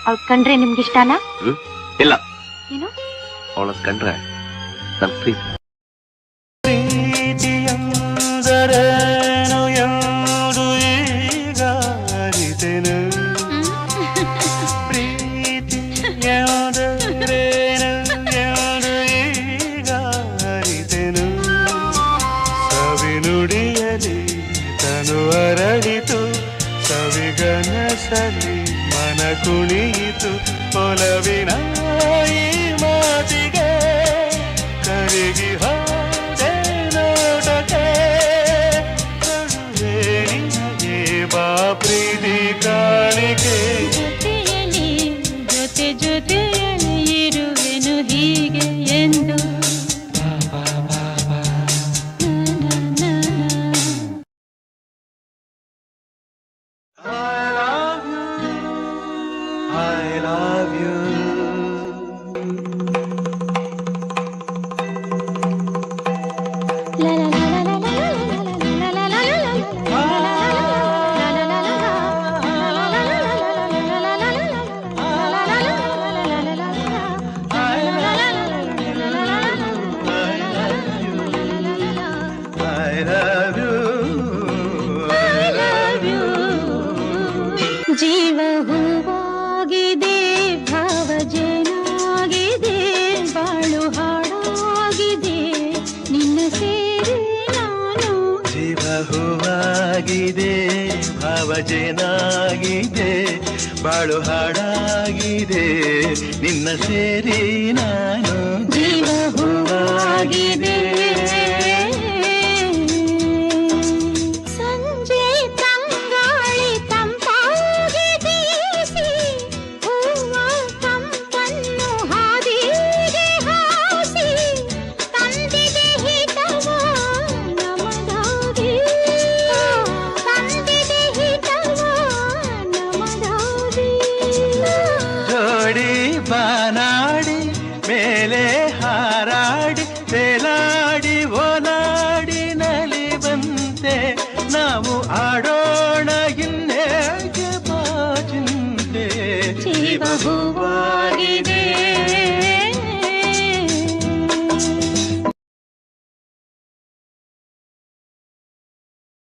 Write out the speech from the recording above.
ಅವಳು ಕಂಡ್ರೆ ನಿಮ್ಗೆ ಇಷ್ಟನಾ? ಇಲ್ಲ. ಏನು? ಅವಳ ಕಂಡ್ರೆ ನನ್ ಪ್ರೀತಿ. ಸವಿನುಡಿಯಲಿ ತನು ಅರಳಿತು, ಸವಿಗನಸಲಿ ಮನ ಕುಣಿಯಿತು, ಒಲವಿನ ಈ ಮಾತಿಗೆ ಕರಗಿ ಹೋದೆ ನೋಟಕ್ಕೆ, ಕರುವೆ ನಿನಗೆ ಬಾ ಪ್ರೀತಿ ಕಾಣಿಕೆ. ಜೊತೆಯಲ್ಲಿ ಜೊತೆ ಜೊತೆಯಲ್ಲಿ ಇರುವೆನು ಹೀಗೆ ಎಂದು. I love you. ಜೀವ ಹೂವಾಗಿದೆ, ಭಾವಜನಾಗಿದೆ, ಬಾಳು ಹಾಡಾಗಿದೆ, ನಿನ್ನ ಸೇರಿ ನಾನು. ಜೀವ ಹೂವಾಗಿದೆ, ಭಾವಜನಾಗಿದೆ, ಬಾಳು ಹಾಡಾಗಿದೆ, ನಿನ್ನ ಸೇರಿ ನಾನು. ಜೀವ ಹೂವಾಗಿದೆ. ಸಂಜೆ ತಂಗಾಳಿ ತಂಪಾಗಿ ಬೀಸಿ, ಹೂವ ಕಂಪನ್ನು ಹಾದಿಗೆ ಹಾಸಿ, ತಂದಿದೆ ಹಿತವ ನಮಗಾಗಿ, ತಂದಿದೆ ಹಿತವ ನಮಗಾಗಿ. ಜೋಡಿ ಬಾನಾಡಿ ಮೇಲೆ ಹಾರಾಡಿ ತೇಲಾಡಿ ಓಲಾಡಿ ನಲಿ ಬಂತೆ, ನಾವು ಆಡೋಣ ಇನ್ನೇಗೆ ಬಾಚಿಂತೆ. ಜೀವ ಹೂವ